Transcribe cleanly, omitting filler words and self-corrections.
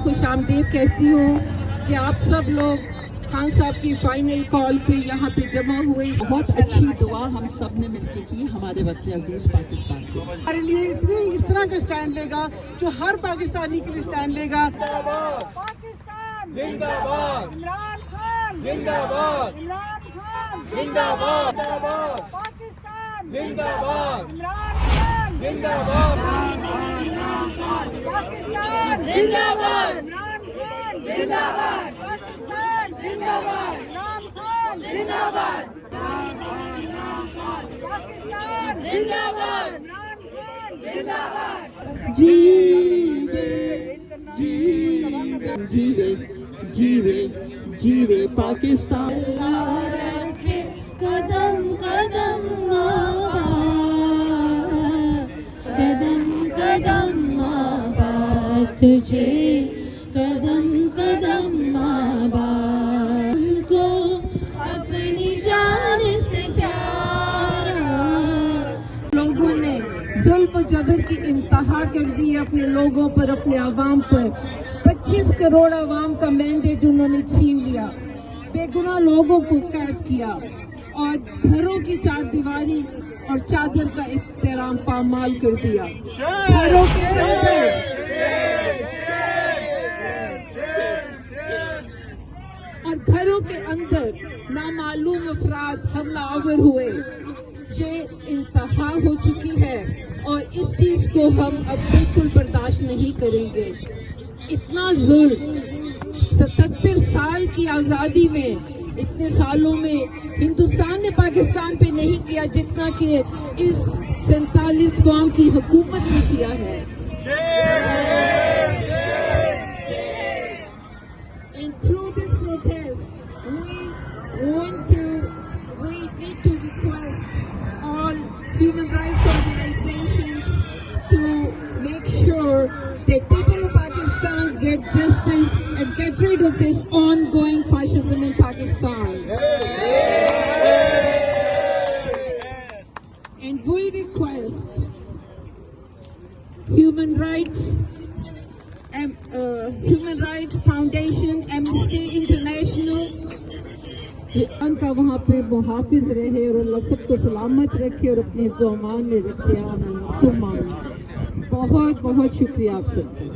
खुशामदीद कहती हूँ कि आप सब लोग खान साहब की फाइनल कॉल पे यहाँ पे जमा हुए। बहुत अच्छी दुआ हम सब ने मिलकर की हमारे वतन अजीज पाकिस्तान के हमारे लिए इतनी इस तरह का स्टैंड लेगा जो हर पाकिस्तानी के लिए स्टैंड लेगा। पाकिस्तान जिंदाबाद, इमरान खान जिंदाबाद, इमरान खान जिंदाबाद, पाकिस्तान जिंदाबाद, इमरान खान जिंदाबाद, पाकिस्तान जिंदाबाद, इमरान खान जिंदाबाद, पाकिस्तान जिंदाबाद, इमरान खान जिंदाबाद, पाकिस्तान जिंदाबाद, इमरान खान जिंदाबाद। जीवे जीवे जीवे जीवे जीवे पाकिस्तान। कदम कदम कदम कदम तुझे कदम कदम को अपनी जान से प्यारा। लोगों ने जुल्म जबर की इंतहा कर दी अपने लोगों पर, अपने आवाम पर। 25 करोड़ आवाम का मैंडेट उन्होंने छीन लिया, बेगुनाह लोगों को कैद किया और घरों की चार दीवारी और चादर का एहतराम पामाल कर दिया। घरों के अंदर नामालूम अफराद हमलावर हुए। ये इंतहा हो चुकी है और इस चीज को हम अब बिल्कुल बर्दाश्त नहीं करेंगे। इतना जुल्म 77 साल की आजादी में, इतने सालों में हिंदुस्तान ने पाकिस्तान पे नहीं किया जितना कि इस 47 कौम की हुकूमत ने किया है। And through this protest, we need to request all human rights organizations to make sure that people of Pakistan get justice and get rid of this ongoing fascism in Pakistan. And we request Human Rights Foundation, Amnesty International, उनका वहाँ पे मुहाफिज रहे और अल्लाह सबको सलामत रखे और अपने ज़ुबान में रखे। आमीन सुम्मा आमीन। बहुत बहुत शुक्रिया आप सबका।